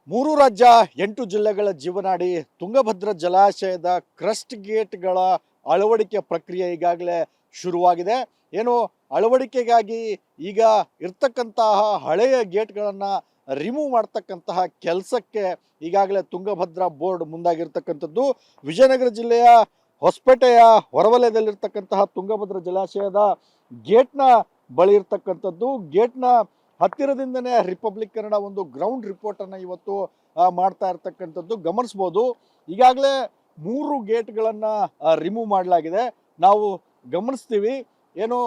ಮೂರು ರಾಜ್ಯ 8 ಜಿಲ್ಲೆಗಳ ಜೀವನಾಡಿ ತುಂಗಭದ್ರಾ ಜಲಾಶಯದ ಕ್ರಸ್ಟ್ ಗೇಟ್ಗಳ ಅಳವಡಿಕೆ ಪ್ರಕ್ರಿಯೆ ಈಗಾಗಲೇ ಶುರುವಾಗಿದೆ. ಏನು ಅಳವಡಿಕೆಗಾಗಿ ಈಗ ಇರ್ತಕ್ಕಂತಹ ಹಳೆಯ ಗೇಟ್ಗಳನ್ನು ರಿಮೂವ್ ಮಾಡ್ತಕ್ಕಂತಹ ಕೆಲಸಕ್ಕೆ ಈಗಾಗಲೇ ತುಂಗಭದ್ರಾ ಬೋರ್ಡ್ ಮುಂದಾಗಿರ್ತಕ್ಕಂಥದ್ದು. ವಿಜಯನಗರ ಜಿಲ್ಲೆಯ ಹೊಸಪೇಟೆಯ ಹೊರವಲಯದಲ್ಲಿರ್ತಕ್ಕಂತಹ ತುಂಗಭದ್ರಾ ಜಲಾಶಯದ ಗೇಟ್ನ ಬಳಿ ಇರ್ತಕ್ಕಂಥದ್ದು. ಗೇಟ್ನ ಹತ್ತಿರದಿಂದನೇ ರಿಪಬ್ಲಿಕ್ ಕನ್ನಡ ಒಂದು ಗ್ರೌಂಡ್ ರಿಪೋರ್ಟ್ ಅನ್ನು ಇವತ್ತು ಮಾಡ್ತಾ ಇರ್ತಕ್ಕಂಥದ್ದು ಗಮನಿಸಬಹುದು. ಈಗಾಗಲೇ 3 ಗೇಟ್ಗಳನ್ನು ರಿಮೂವ್ ಮಾಡಲಾಗಿದೆ. ನಾವು ಗಮನಿಸ್ತೀವಿ, ಏನು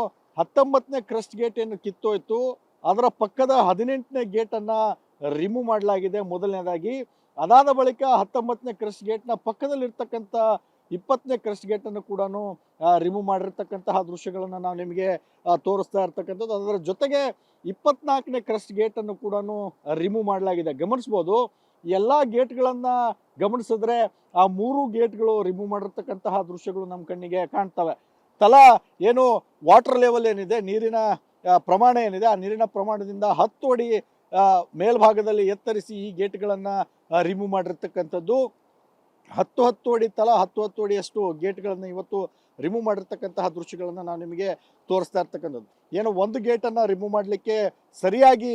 19ನೇ ಕ್ರಸ್ಟ್ ಗೇಟ್ ಏನು ಕಿತ್ತೋಯ್ತು, ಅದರ ಪಕ್ಕದ 18ನೇ ಗೇಟನ್ನು ರಿಮೂವ್ ಮಾಡಲಾಗಿದೆ ಮೊದಲನೇದಾಗಿ. ಅದಾದ ಬಳಿಕ 19ನೇ ಕ್ರಸ್ಟ್ ಗೇಟ್ನ ಪಕ್ಕದಲ್ಲಿರ್ತಕ್ಕಂಥ 20ನೇ ಕ್ರಸ್ಟ್ ಗೇಟನ್ನು ಕೂಡ ರಿಮೂವ್ ಮಾಡಿರ್ತಕ್ಕಂತಹ ದೃಶ್ಯಗಳನ್ನು ನಾವು ನಿಮಗೆ ತೋರಿಸ್ತಾ ಇರ್ತಕ್ಕಂಥದ್ದು. ಅದರ ಜೊತೆಗೆ 24ನೇ ಕ್ರಸ್ಟ್ ಗೇಟನ್ನು ಕೂಡ ರಿಮೂವ್ ಮಾಡಲಾಗಿದೆ. ಗಮನಿಸ್ಬೋದು, ಎಲ್ಲ ಗೇಟ್ಗಳನ್ನು ಗಮನಿಸಿದ್ರೆ ಆ 3 ಗೇಟ್ಗಳು ರಿಮೂವ್ ಮಾಡಿರ್ತಕ್ಕಂತಹ ದೃಶ್ಯಗಳು ನಮ್ಮ ಕಣ್ಣಿಗೆ ಕಾಣ್ತವೆ. ತಲಾ ಏನು ವಾಟರ್ ಲೆವೆಲ್ ಏನಿದೆ, ನೀರಿನ ಪ್ರಮಾಣ ಏನಿದೆ, ಆ ನೀರಿನ ಪ್ರಮಾಣದಿಂದ 10 ಅಡಿ ಮೇಲ್ಭಾಗದಲ್ಲಿ ಎತ್ತರಿಸಿ ಈ ಗೇಟ್ಗಳನ್ನು ರಿಮೂವ್ ಮಾಡಿರ್ತಕ್ಕಂಥದ್ದು. 10 ಅಡಿ ತಲಾ 10 ಅಡಿಯಷ್ಟು ಗೇಟ್ಗಳನ್ನು ಇವತ್ತು ರಿಮೂವ್ ಮಾಡಿರ್ತಕ್ಕಂತಹ ದೃಶ್ಯಗಳನ್ನು ನಾವು ನಿಮಗೆ ತೋರಿಸ್ತಾ ಇರ್ತಕ್ಕಂಥದ್ದು. ಏನು ಒಂದು ಗೇಟನ್ನು ರಿಮೂವ್ ಮಾಡಲಿಕ್ಕೆ ಸರಿಯಾಗಿ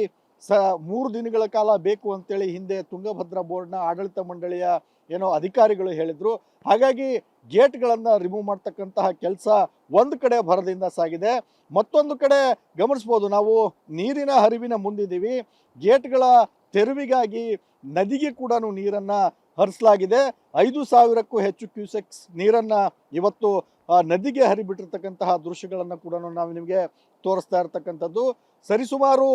3 ದಿನಗಳ ಕಾಲ ಬೇಕು ಅಂತೇಳಿ ಹಿಂದೆ ತುಂಗಭದ್ರಾ ಬೋರ್ಡ್ನ ಆಡಳಿತ ಮಂಡಳಿಯ ಏನೋ ಅಧಿಕಾರಿಗಳು ಹೇಳಿದ್ರು. ಹಾಗಾಗಿ ಗೇಟ್ಗಳನ್ನು ರಿಮೂವ್ ಮಾಡ್ತಕ್ಕಂತಹ ಕೆಲಸ ಒಂದು ಕಡೆ ಭರದಿಂದ ಸಾಗಿದೆ. ಮತ್ತೊಂದು ಕಡೆ ಗಮನಿಸ್ಬೋದು, ನಾವು ನೀರಿನ ಹರಿವಿನ ಮುಂದಿದ್ದೀವಿ. ಗೇಟ್ಗಳ ತೆರವಿಗಾಗಿ ನದಿಗೆ ಕೂಡ ನೀರನ್ನು ಹರಿಸಲಾಗಿದೆ. 5,000ಕ್ಕೂ ಹೆಚ್ಚು ಕ್ಯೂಸೆಕ್ಸ್ ನೀರನ್ನು ಇವತ್ತು ನದಿಗೆ ಹರಿಬಿಟ್ಟಿರ್ತಕ್ಕಂತಹ ದೃಶ್ಯಗಳನ್ನು ಕೂಡ ನಾವು ನಿಮಗೆ ತೋರಿಸ್ತಾ ಇರ್ತಕ್ಕಂಥದ್ದು. ಸರಿಸುಮಾರು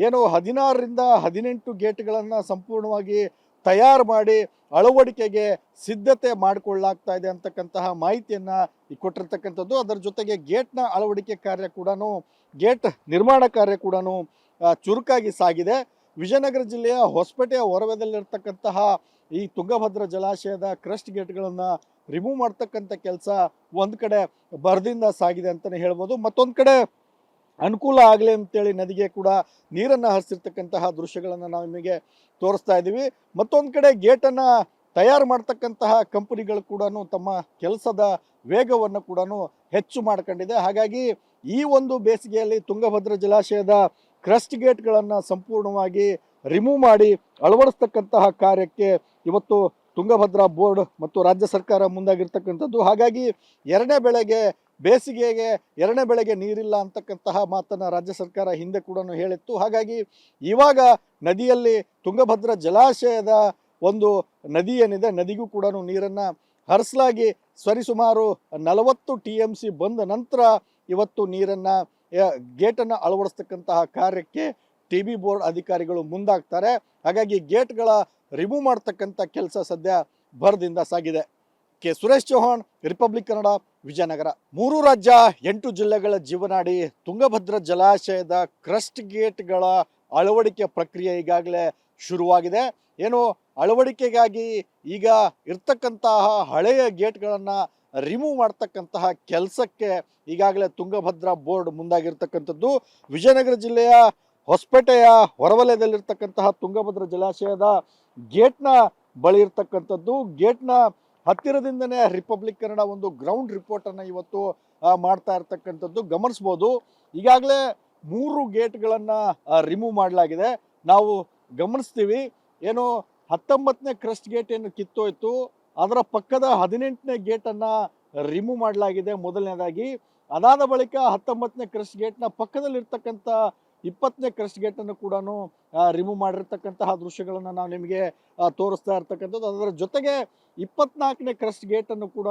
ಏನು 16ರಿಂದ 18 ಗೇಟ್ಗಳನ್ನು ಸಂಪೂರ್ಣವಾಗಿ ತಯಾರು ಮಾಡಿ ಅಳವಡಿಕೆಗೆ ಸಿದ್ಧತೆ ಮಾಡಿಕೊಳ್ಳಲಾಗ್ತಾ ಇದೆ ಅಂತಕ್ಕಂತಹ ಮಾಹಿತಿಯನ್ನು ಕೊಟ್ಟಿರ್ತಕ್ಕಂಥದ್ದು. ಅದರ ಜೊತೆಗೆ ಗೇಟ್ನ ಅಳವಡಿಕೆ ಕಾರ್ಯ ಕೂಡ, ಗೇಟ್ ನಿರ್ಮಾಣ ಕಾರ್ಯ ಕೂಡ ಚುರುಕಾಗಿ ಸಾಗಿದೆ. ವಿಜಯನಗರ ಜಿಲ್ಲೆಯ ಹೊಸಪೇಟೆಯ ಹೊರವಲಯದಲ್ಲಿರ್ತಕ್ಕಂತಹ ಈ ತುಂಗಭದ್ರಾ ಜಲಾಶಯದ ಕ್ರಸ್ಟ್ ಗೇಟ್ಗಳನ್ನು ರಿಮೂವ್ ಮಾಡ್ತಕ್ಕಂಥ ಕೆಲಸ ಒಂದು ಕಡೆ ಭರದಿಂದ ಸಾಗಿದೆ ಅಂತಲೇ ಹೇಳ್ಬೋದು. ಮತ್ತೊಂದು ಕಡೆ ಅನುಕೂಲ ಆಗಲಿ ಅಂತೇಳಿ ನದಿಗೆ ಕೂಡ ನೀರನ್ನು ಹರಿಸಿರ್ತಕ್ಕಂತಹ ದೃಶ್ಯಗಳನ್ನು ನಾವು ನಿಮಗೆ ತೋರಿಸ್ತಾ ಇದ್ದೀವಿ. ಮತ್ತೊಂದು ಕಡೆ ಗೇಟನ್ನು ತಯಾರು ಮಾಡ್ತಕ್ಕಂತಹ ಕಂಪನಿಗಳು ಕೂಡ ತಮ್ಮ ಕೆಲಸದ ವೇಗವನ್ನು ಕೂಡ ಹೆಚ್ಚು ಮಾಡ್ಕೊಂಡಿದೆ. ಹಾಗಾಗಿ ಈ ಒಂದು ಬೇಸಿಗೆಯಲ್ಲಿ ತುಂಗಭದ್ರಾ ಜಲಾಶಯದ ಕ್ರಸ್ಟ್ ಗೇಟ್ಗಳನ್ನು ಸಂಪೂರ್ಣವಾಗಿ ರಿಮೂವ್ ಮಾಡಿ ಅಳವಡಿಸ್ತಕ್ಕಂತಹ ಕಾರ್ಯಕ್ಕೆ ಇವತ್ತು ತುಂಗಭದ್ರಾ ಬೋರ್ಡ್ ಮತ್ತು ರಾಜ್ಯ ಸರ್ಕಾರ ಮುಂದಾಗಿರ್ತಕ್ಕಂಥದ್ದು. ಹಾಗಾಗಿ ಬೇಸಿಗೆಗೆ ಎರಡನೇ ಬೆಳೆಗೆ ನೀರಿಲ್ಲ ಅಂತಕ್ಕಂತಹ ಮಾತನ್ನು ರಾಜ್ಯ ಸರ್ಕಾರ ಹಿಂದೆ ಕೂಡ ಹೇಳಿತ್ತು. ಹಾಗಾಗಿ ಇವಾಗ ನದಿಯಲ್ಲಿ ತುಂಗಭದ್ರಾ ಜಲಾಶಯದ ಒಂದು ನದಿ ಏನಿದೆ, ನದಿಗೂ ಕೂಡ ನೀರನ್ನು ಹರಿಸಲಾಗಿ ಸರಿಸುಮಾರು 40 TMC ಬಂದ ನಂತರ ಇವತ್ತು ನೀರನ್ನು ಗೇಟನ್ನು ಅಳವಡಿಸ್ತಕ್ಕಂತಹ ಕಾರ್ಯಕ್ಕೆ TB ಬೋರ್ಡ್ ಅಧಿಕಾರಿಗಳು ಮುಂದಾಗ್ತಾರೆ. ಹಾಗಾಗಿ ಗೇಟ್ಗಳ ರಿಮೂವ್ ಮಾಡ್ತಕ್ಕಂಥ ಕೆಲಸ ಸದ್ಯ ಭರದಿಂದ ಸಾಗಿದೆ. K Suresh Chauhan, Republic Kannada, Vijayanagara. 3 ರಾಜ್ಯ 8 ಜಿಲ್ಲೆಗಳ ಜೀವನಾಡಿ ತುಂಗಭದ್ರಾ ಜಲಾಶಯದ ಕ್ರಸ್ಟ್ ಗೇಟ್ಗಳ ಅಳವಡಿಕೆ ಪ್ರಕ್ರಿಯೆ ಈಗಾಗಲೇ ಶುರುವಾಗಿದೆ. ಏನು ಅಳವಡಿಕೆಗಾಗಿ ಈಗ ಇರ್ತಕ್ಕಂತಹ ಹಳೆಯ ಗೇಟ್ಗಳನ್ನು ರಿಮೂವ್ ಮಾಡ್ತಕ್ಕಂತಹ ಕೆಲಸಕ್ಕೆ ಈಗಾಗಲೇ ತುಂಗಭದ್ರಾ ಬೋರ್ಡ್ ಮುಂದಾಗಿರ್ತಕ್ಕಂಥದ್ದು. ವಿಜಯನಗರ ಜಿಲ್ಲೆಯ ಹೊಸಪೇಟೆಯ ಹೊರವಲಯದಲ್ಲಿರ್ತಕ್ಕಂತಹ ತುಂಗಭದ್ರಾ ಜಲಾಶಯದ ಗೇಟ್ನ ಬಳಿ ಇರ್ತಕ್ಕಂಥದ್ದು. ಗೇಟ್ನ ಹತ್ತಿರದಿಂದನೇ ರಿಪಬ್ಲಿಕ್ ಕನ್ನಡ ಒಂದು ಗ್ರೌಂಡ್ ರಿಪೋರ್ಟನ್ನು ಇವತ್ತು ಮಾಡ್ತಾ ಇರ್ತಕ್ಕಂಥದ್ದು ಗಮನಿಸ್ಬೋದು. ಈಗಾಗಲೇ 3 ಗೇಟ್ಗಳನ್ನು ರಿಮೂವ್ ಮಾಡಲಾಗಿದೆ. ನಾವು ಗಮನಿಸ್ತೀವಿ, ಏನು 19ನೇ ಕ್ರಸ್ಟ್ ಗೇಟ್ ಏನು ಕಿತ್ತೋಯ್ತು, ಅದರ ಪಕ್ಕದ 18ನೇ ಗೇಟನ್ನು ರಿಮೂವ್ ಮಾಡಲಾಗಿದೆ ಮೊದಲನೇದಾಗಿ. ಅದಾದ ಬಳಿಕ 19ನೇ ಕ್ರಸ್ಟ್ ಗೇಟ್ನ ಪಕ್ಕದಲ್ಲಿರ್ತಕ್ಕಂಥ 20ನೇ ಕ್ರಸ್ಟ್ ಗೇಟನ್ನು ಕೂಡ ರಿಮೂವ್ ಮಾಡಿರ್ತಕ್ಕಂತಹ ದೃಶ್ಯಗಳನ್ನು ನಾವು ನಿಮಗೆ ತೋರಿಸ್ತಾ ಇರ್ತಕ್ಕಂಥದ್ದು. ಅದರ ಜೊತೆಗೆ 24ನೇ ಕ್ರಸ್ಟ್ ಗೇಟನ್ನು ಕೂಡ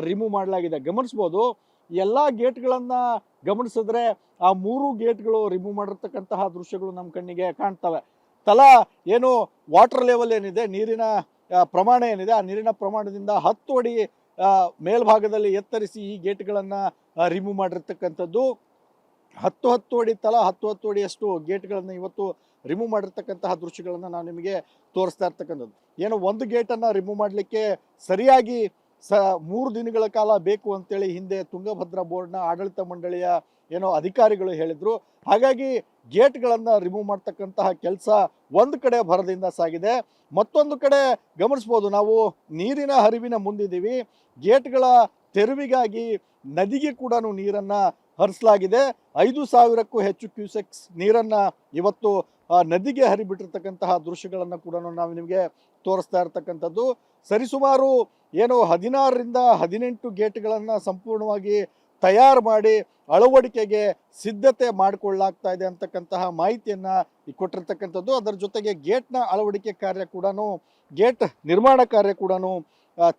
ರಿಮೂವ್ ಮಾಡಲಾಗಿದೆ. ಗಮನಿಸ್ಬೋದು, ಎಲ್ಲ ಗೇಟ್ಗಳನ್ನು ಗಮನಿಸಿದ್ರೆ ಆ 3 ಗೇಟ್ಗಳು ರಿಮೂವ್ ಮಾಡಿರ್ತಕ್ಕಂತಹ ದೃಶ್ಯಗಳು ನಮ್ಮ ಕಣ್ಣಿಗೆ ಕಾಣ್ತವೆ. ತಲಾ ಏನು ವಾಟರ್ ಲೆವೆಲ್ ಏನಿದೆ, ನೀರಿನ ಪ್ರಮಾಣ ಏನಿದೆ, ಆ ನೀರಿನ ಪ್ರಮಾಣದಿಂದ 10 ಅಡಿ ಮೇಲ್ಭಾಗದಲ್ಲಿ ಎತ್ತರಿಸಿ ಈ ಗೇಟ್ಗಳನ್ನು ರಿಮೂವ್ ಮಾಡಿರ್ತಕ್ಕಂಥದ್ದು. 10 ಅಡಿ ತಲಾ 10 ಅಡಿಯಷ್ಟು ಗೇಟ್ಗಳನ್ನು ಇವತ್ತು ರಿಮೂವ್ ಮಾಡಿರ್ತಕ್ಕಂತಹ ದೃಶ್ಯಗಳನ್ನು ನಾವು ನಿಮಗೆ ತೋರಿಸ್ತಾ ಇರ್ತಕ್ಕಂಥದ್ದು. ಏನು ಒಂದು ಗೇಟನ್ನು ರಿಮೂವ್ ಮಾಡಲಿಕ್ಕೆ ಸರಿಯಾಗಿ 3 ದಿನಗಳ ಕಾಲ ಬೇಕು ಅಂತೇಳಿ ಹಿಂದೆ ತುಂಗಭದ್ರಾ ಬೋರ್ಡ್ನ ಆಡಳಿತ ಮಂಡಳಿಯ ಏನೋ ಅಧಿಕಾರಿಗಳು ಹೇಳಿದ್ರು. ಹಾಗಾಗಿ ಗೇಟ್ಗಳನ್ನು ರಿಮೂವ್ ಮಾಡ್ತಕ್ಕಂತಹ ಕೆಲಸ ಒಂದು ಕಡೆ ಭರದಿಂದ ಸಾಗಿದೆ. ಮತ್ತೊಂದು ಕಡೆ ಗಮನಿಸ್ಬೋದು, ನಾವು ನೀರಿನ ಹರಿವಿನ ಮುಂದಿದ್ದೀವಿ. ಗೇಟ್ಗಳ ತೆರವಿಗಾಗಿ ನದಿಗೆ ಕೂಡ ನೀರನ್ನ ಹರಿಸಲಾಗಿದೆ. 5,000ಕ್ಕೂ ಹೆಚ್ಚು ಕ್ಯೂಸೆಕ್ಸ್ ನೀರನ್ನ ಇವತ್ತು ನದಿಗೆ ಹರಿಬಿಟ್ಟಿರ್ತಕ್ಕಂತಹ ದೃಶ್ಯಗಳನ್ನು ಕೂಡ ನಾವು ನಿಮಗೆ ತೋರಿಸ್ತಾ ಇರ್ತಕ್ಕಂಥದ್ದು. ಸರಿಸುಮಾರು ಏನು 16ರಿಂದ 18 ಗೇಟ್ಗಳನ್ನು ಸಂಪೂರ್ಣವಾಗಿ ತಯಾರು ಮಾಡಿ ಅಳವಡಿಕೆಗೆ ಸಿದ್ಧತೆ ಮಾಡಿಕೊಳ್ಳಲಾಗ್ತಾ ಇದೆ ಅಂತಕ್ಕಂತಹ ಮಾಹಿತಿಯನ್ನ ಕೊಟ್ಟಿರ್ತಕ್ಕಂಥದ್ದು. ಅದರ ಜೊತೆಗೆ ಗೇಟ್ನ ಅಳವಡಿಕೆ ಕಾರ್ಯ ಕೂಡ, ಗೇಟ್ ನಿರ್ಮಾಣ ಕಾರ್ಯ ಕೂಡ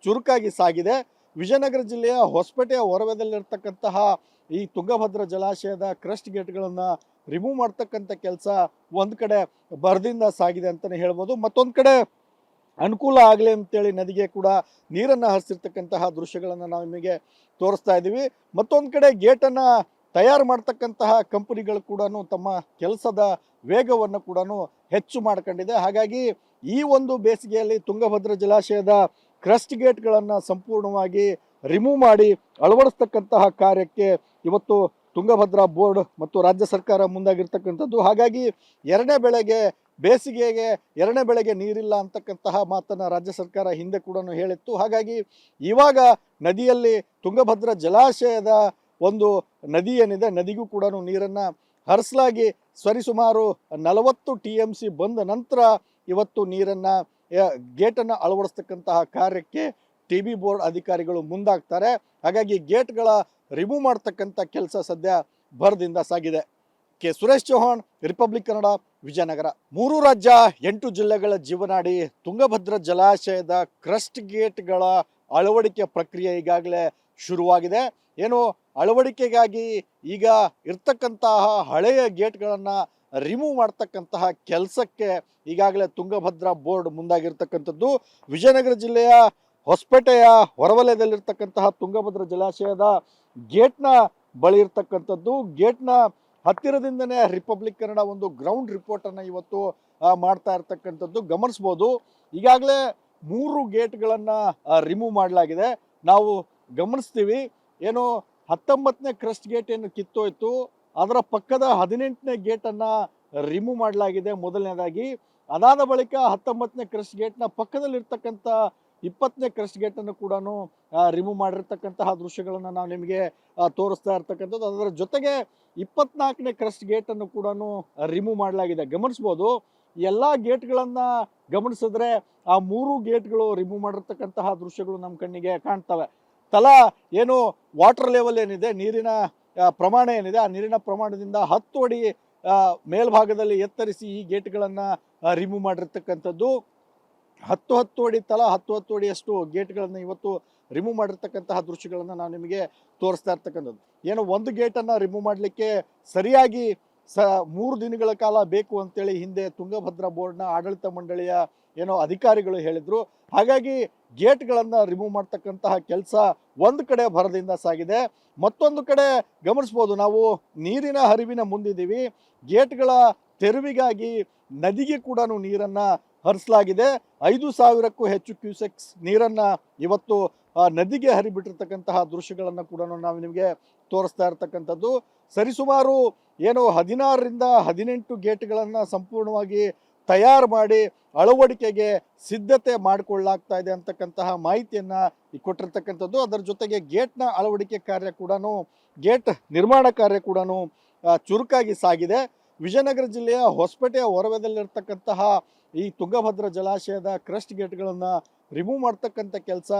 ಚುರುಕಾಗಿ ಸಾಗಿದೆ. ವಿಜಯನಗರ ಜಿಲ್ಲೆಯ ಹೊಸಪೇಟೆಯ ಹೊರವಲಯದಲ್ಲಿರ್ತಕ್ಕಂತಹ ಈ ತುಂಗಭದ್ರಾ ಜಲಾಶಯದ ಕ್ರಸ್ಟ್ ಗೇಟ್ಗಳನ್ನು ರಿಮೂವ್ ಮಾಡ್ತಕ್ಕಂಥ ಕೆಲಸ ಒಂದು ಕಡೆ ಭರದಿಂದ ಸಾಗಿದೆ ಅಂತಲೇ ಹೇಳ್ಬೋದು. ಮತ್ತೊಂದು ಕಡೆ ಅನುಕೂಲ ಆಗಲಿ ಅಂತೇಳಿ ನದಿಗೆ ಕೂಡ ನೀರನ್ನು ಹರಿಸಿರ್ತಕ್ಕಂತಹ ದೃಶ್ಯಗಳನ್ನು ನಾವು ನಿಮಗೆ ತೋರಿಸ್ತಾ ಇದ್ದೀವಿ. ಮತ್ತೊಂದು ಕಡೆ ಗೇಟನ್ನು ತಯಾರು ಮಾಡ್ತಕ್ಕಂತಹ ಕಂಪನಿಗಳು ಕೂಡ ತಮ್ಮ ಕೆಲಸದ ವೇಗವನ್ನು ಕೂಡ ಹೆಚ್ಚು ಮಾಡ್ಕೊಂಡಿದೆ. ಹಾಗಾಗಿ ಈ ಒಂದು ಬೇಸಿಗೆಯಲ್ಲಿ ತುಂಗಭದ್ರಾ ಜಲಾಶಯದ ಕ್ರಸ್ಟ್ ಗೇಟ್ಗಳನ್ನು ಸಂಪೂರ್ಣವಾಗಿ ರಿಮೂವ್ ಮಾಡಿ ಅಳವಡಿಸ್ತಕ್ಕಂತಹ ಕಾರ್ಯಕ್ಕೆ ಇವತ್ತು ತುಂಗಭದ್ರಾ ಬೋರ್ಡ್ ಮತ್ತು ರಾಜ್ಯ ಸರ್ಕಾರ ಮುಂದಾಗಿರ್ತಕ್ಕಂಥದ್ದು. ಹಾಗಾಗಿ ಬೇಸಿಗೆಗೆ ಎರಡನೇ ಬೆಳೆಗೆ ನೀರಿಲ್ಲ ಅಂತಕ್ಕಂತಹ ಮಾತನ್ನು ರಾಜ್ಯ ಸರ್ಕಾರ ಹಿಂದೆ ಕೂಡ ಹೇಳಿತ್ತು. ಹಾಗಾಗಿ ಇವಾಗ ನದಿಯಲ್ಲಿ ತುಂಗಭದ್ರಾ ಜಲಾಶಯದ ಒಂದು ನದಿ ಏನಿದೆ, ನದಿಗೂ ಕೂಡ ನೀರನ್ನು ಹರಿಸಲಾಗಿ ಸರಿಸುಮಾರು 40 TMC ಬಂದ ನಂತರ ಇವತ್ತು ನೀರನ್ನು ಗೇಟನ್ನು ಅಳವಡಿಸ್ತಕ್ಕಂತಹ ಕಾರ್ಯಕ್ಕೆ TB ಬೋರ್ಡ್ ಅಧಿಕಾರಿಗಳು ಮುಂದಾಗ್ತಾರೆ. ಹಾಗಾಗಿ ಗೇಟ್ಗಳ ರಿಮೂವ್ ಮಾಡ್ತಕ್ಕಂಥ ಕೆಲಸ ಸದ್ಯ ಭರದಿಂದ ಸಾಗಿದೆ. ಸುರೇಶ್ ಚೌಹಾಣ್, ರಿಪಬ್ಲಿಕ್ ಕನ್ನಡ, ವಿಜಯನಗರ. 3 ರಾಜ್ಯ 8 ಜಿಲ್ಲೆಗಳ ಜೀವನಾಡಿ ತುಂಗಭದ್ರಾ ಜಲಾಶಯದ ಕ್ರಸ್ಟ್ ಗೇಟ್ಗಳ ಅಳವಡಿಕೆ ಪ್ರಕ್ರಿಯೆ ಈಗಾಗಲೇ ಶುರುವಾಗಿದೆ. ಏನು ಅಳವಡಿಕೆಗಾಗಿ ಈಗ ಇರ್ತಕ್ಕಂತಹ ಹಳೆಯ ಗೇಟ್ಗಳನ್ನು ರಿಮೂವ್ ಮಾಡ್ತಕ್ಕಂತಹ ಕೆಲಸಕ್ಕೆ ಈಗಾಗಲೇ ತುಂಗಭದ್ರಾ ಬೋರ್ಡ್ ಮುಂದಾಗಿರ್ತಕ್ಕಂಥದ್ದು. ವಿಜಯನಗರ ಜಿಲ್ಲೆಯ ಹೊಸಪೇಟೆಯ ಹೊರವಲಯದಲ್ಲಿರ್ತಕ್ಕಂತಹ ತುಂಗಭದ್ರಾ ಜಲಾಶಯದ ಗೇಟ್ನ ಬಳಿ ಇರ್ತಕ್ಕಂಥದ್ದು. ಗೇಟ್ನ ಹತ್ತಿರದಿಂದನೇ ರಿಪಬ್ಲಿಕ್ ಕನ್ನಡ ಒಂದು ಗ್ರೌಂಡ್ ರಿಪೋರ್ಟನ್ನು ಇವತ್ತು ಮಾಡ್ತಾ ಇರ್ತಕ್ಕಂಥದ್ದು ಗಮನಿಸ್ಬೋದು. ಈಗಾಗಲೇ 3 ಗೇಟ್ಗಳನ್ನು ರಿಮೂವ್ ಮಾಡಲಾಗಿದೆ. ನಾವು ಗಮನಿಸ್ತೀವಿ, ಏನು 19ನೇ ಕ್ರಸ್ಟ್ ಗೇಟ್ ಏನು ಕಿತ್ತೋಯ್ತು, ಅದರ ಪಕ್ಕದ 18ನೇ ಗೇಟನ್ನು ರಿಮೂವ್ ಮಾಡಲಾಗಿದೆ ಮೊದಲನೇದಾಗಿ. ಅದಾದ ಬಳಿಕ 19ನೇ ಕ್ರಸ್ಟ್ ಗೇಟ್ನ ಪಕ್ಕದಲ್ಲಿರ್ತಕ್ಕಂಥ 20ನೇ ಕ್ರಸ್ಟ್ ಗೇಟನ್ನು ಕೂಡ ರಿಮೂವ್ ಮಾಡಿರ್ತಕ್ಕಂತಹ ದೃಶ್ಯಗಳನ್ನು ನಾವು ನಿಮಗೆ ತೋರಿಸ್ತಾ ಇರ್ತಕ್ಕಂಥದ್ದು. ಅದರ ಜೊತೆಗೆ 24ನೇ ಕ್ರಸ್ಟ್ ಗೇಟನ್ನು ಕೂಡ ರಿಮೂವ್ ಮಾಡಲಾಗಿದೆ. ಗಮನಿಸ್ಬೋದು, ಎಲ್ಲ ಗೇಟ್ಗಳನ್ನು ಗಮನಿಸಿದ್ರೆ ಆ 3 ಗೇಟ್ಗಳು ರಿಮೂವ್ ಮಾಡಿರ್ತಕ್ಕಂತಹ ದೃಶ್ಯಗಳು ನಮ್ಮ ಕಣ್ಣಿಗೆ ಕಾಣ್ತವೆ. ತಲಾ ಏನು ವಾಟರ್ ಲೆವೆಲ್ ಏನಿದೆ, ನೀರಿನ ಪ್ರಮಾಣ ಏನಿದೆ, ಆ ನೀರಿನ ಪ್ರಮಾಣದಿಂದ 10 ಅಡಿ ಮೇಲ್ಭಾಗದಲ್ಲಿ ಎತ್ತರಿಸಿ ಈ ಗೇಟ್ಗಳನ್ನು ರಿಮೂವ್ ಮಾಡಿರ್ತಕ್ಕಂಥದ್ದು. 10 ಅಡಿ ತಲಾ 10 ಅಡಿಯಷ್ಟು ಗೇಟ್ಗಳನ್ನು ಇವತ್ತು ರಿಮೂವ್ ಮಾಡಿರ್ತಕ್ಕಂತಹ ದೃಶ್ಯಗಳನ್ನು ನಾವು ನಿಮಗೆ ತೋರಿಸ್ತಾ ಇರ್ತಕ್ಕಂಥದ್ದು. ಏನು ಒಂದು ಗೇಟನ್ನು ರಿಮೂವ್ ಮಾಡಲಿಕ್ಕೆ ಸರಿಯಾಗಿ 3 ದಿನಗಳ ಕಾಲ ಬೇಕು ಅಂತೇಳಿ ಹಿಂದೆ ತುಂಗಭದ್ರಾ ಬೋರ್ಡ್ನ ಆಡಳಿತ ಮಂಡಳಿಯ ಏನೋ ಅಧಿಕಾರಿಗಳು ಹೇಳಿದ್ರು. ಹಾಗಾಗಿ ಗೇಟ್ಗಳನ್ನು ರಿಮೂವ್ ಮಾಡ್ತಕ್ಕಂತಹ ಕೆಲಸ ಒಂದು ಕಡೆ ಭರದಿಂದ ಸಾಗಿದೆ. ಮತ್ತೊಂದು ಕಡೆ ಗಮನಿಸ್ಬೋದು, ನಾವು ನೀರಿನ ಹರಿವಿನ ಮುಂದಿದ್ದೀವಿ. ಗೇಟ್ಗಳ ತೆರವಿಗಾಗಿ ನದಿಗೆ ಕೂಡ ನೀರನ್ನು ಹರಿಸಲಾಗಿದೆ. 5,000ಕ್ಕೂ ಹೆಚ್ಚು ಕ್ಯೂಸೆಕ್ಸ್ ನೀರನ್ನು ಇವತ್ತು ನದಿಗೆ ಹರಿಬಿಟ್ಟಿರ್ತಕ್ಕಂತಹ ದೃಶ್ಯಗಳನ್ನು ಕೂಡ ನಾವು ನಿಮಗೆ ತೋರಿಸ್ತಾ ಇರ್ತಕ್ಕಂಥದ್ದು. ಸರಿಸುಮಾರು ಏನು 16ರಿಂದ 18 ಗೇಟ್ಗಳನ್ನು ಸಂಪೂರ್ಣವಾಗಿ ತಯಾರು ಮಾಡಿ ಅಳವಡಿಕೆಗೆ ಸಿದ್ಧತೆ ಮಾಡಿಕೊಳ್ಳಲಾಗ್ತಾ ಇದೆ ಅಂತಕ್ಕಂತಹ ಮಾಹಿತಿಯನ್ನು ಕೊಟ್ಟಿರ್ತಕ್ಕಂಥದ್ದು. ಅದರ ಜೊತೆಗೆ ಗೇಟ್ನ ಅಳವಡಿಕೆ ಕಾರ್ಯ ಕೂಡ, ಗೇಟ್ ನಿರ್ಮಾಣ ಕಾರ್ಯ ಕೂಡ ಚುರುಕಾಗಿ ಸಾಗಿದೆ. ವಿಜಯನಗರ ಜಿಲ್ಲೆಯ ಹೊಸಪೇಟೆಯ ಹೊರವಲಯದಲ್ಲಿರ್ತಕ್ಕಂತಹ ಈ ತುಂಗಭದ್ರಾ ಜಲಾಶಯದ ಕ್ರಸ್ಟ್ ಗೇಟ್ಗಳನ್ನು ರಿಮೂವ್ ಮಾಡ್ತಕ್ಕಂಥ ಕೆಲಸ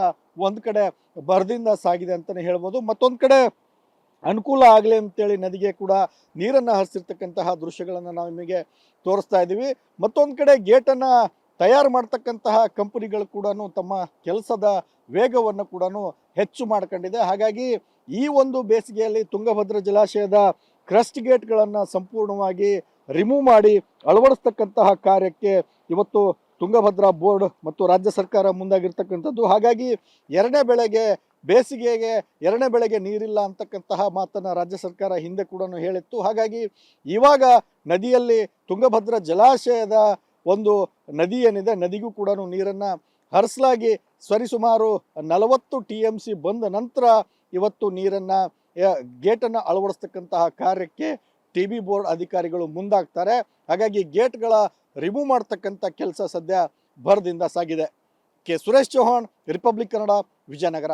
ಒಂದು ಕಡೆ ಭರದಿಂದ ಸಾಗಿದೆ ಅಂತಲೇ ಹೇಳ್ಬೋದು. ಮತ್ತೊಂದು ಕಡೆ ಅನುಕೂಲ ಆಗಲಿ ಅಂತೇಳಿ ನದಿಗೆ ಕೂಡ ನೀರನ್ನು ಹರಿಸಿರ್ತಕ್ಕಂತಹ ದೃಶ್ಯಗಳನ್ನು ನಾವು ನಿಮಗೆ ತೋರಿಸ್ತಾ ಇದ್ದೀವಿ. ಮತ್ತೊಂದು ಕಡೆ ಗೇಟನ್ನು ತಯಾರು ಮಾಡ್ತಕ್ಕಂತಹ ಕಂಪನಿಗಳು ಕೂಡ ತಮ್ಮ ಕೆಲಸದ ವೇಗವನ್ನು ಕೂಡ ಹೆಚ್ಚು ಮಾಡ್ಕೊಂಡಿದೆ. ಹಾಗಾಗಿ ಈ ಒಂದು ಬೇಸಿಗೆಯಲ್ಲಿ ತುಂಗಭದ್ರಾ ಜಲಾಶಯದ ಕ್ರಸ್ಟ್ ಗೇಟ್ಗಳನ್ನು ಸಂಪೂರ್ಣವಾಗಿ ರಿಮೂವ್ ಮಾಡಿ ಅಳವಡಿಸ್ತಕ್ಕಂತಹ ಕಾರ್ಯಕ್ಕೆ ಇವತ್ತು ತುಂಗಭದ್ರಾ ಬೋರ್ಡ್ ಮತ್ತು ರಾಜ್ಯ ಸರ್ಕಾರ ಮುಂದಾಗಿರ್ತಕ್ಕಂಥದ್ದು. ಹಾಗಾಗಿ ಬೇಸಿಗೆಗೆ ಎರಡನೇ ಬೆಳೆಗೆ ನೀರಿಲ್ಲ ಅಂತಕ್ಕಂತಹ ಮಾತನ್ನು ರಾಜ್ಯ ಸರ್ಕಾರ ಹಿಂದೆ ಕೂಡ ಹೇಳಿತ್ತು. ಹಾಗಾಗಿ ಇವಾಗ ನದಿಯಲ್ಲಿ ತುಂಗಭದ್ರಾ ಜಲಾಶಯದ ಒಂದು ನದಿ ಏನಿದೆ, ನದಿಗೂ ಕೂಡ ನೀರನ್ನು ಹರಿಸಲಾಗಿ ಸರಿಸುಮಾರು 40 TMC ಬಂದ ನಂತರ ಇವತ್ತು ನೀರನ್ನು ಗೇಟನ್ನು ಅಳವಡಿಸ್ತಕ್ಕಂತಹ ಕಾರ್ಯಕ್ಕೆ TB ಬೋರ್ಡ್ ಅಧಿಕಾರಿಗಳು ಮುಂದಾಗ್ತಾರೆ. ಹಾಗಾಗಿ ಗೇಟ್ಗಳ ರಿಮೂವ್ ಮಾಡ್ತಕ್ಕಂಥ ಕೆಲಸ ಸದ್ಯ ಭರದಿಂದ ಸಾಗಿದೆ. ಸುರೇಶ್ ಚೌಹಾಣ್, ರಿಪಬ್ಲಿಕ್ ಕನ್ನಡ, ವಿಜಯನಗರ.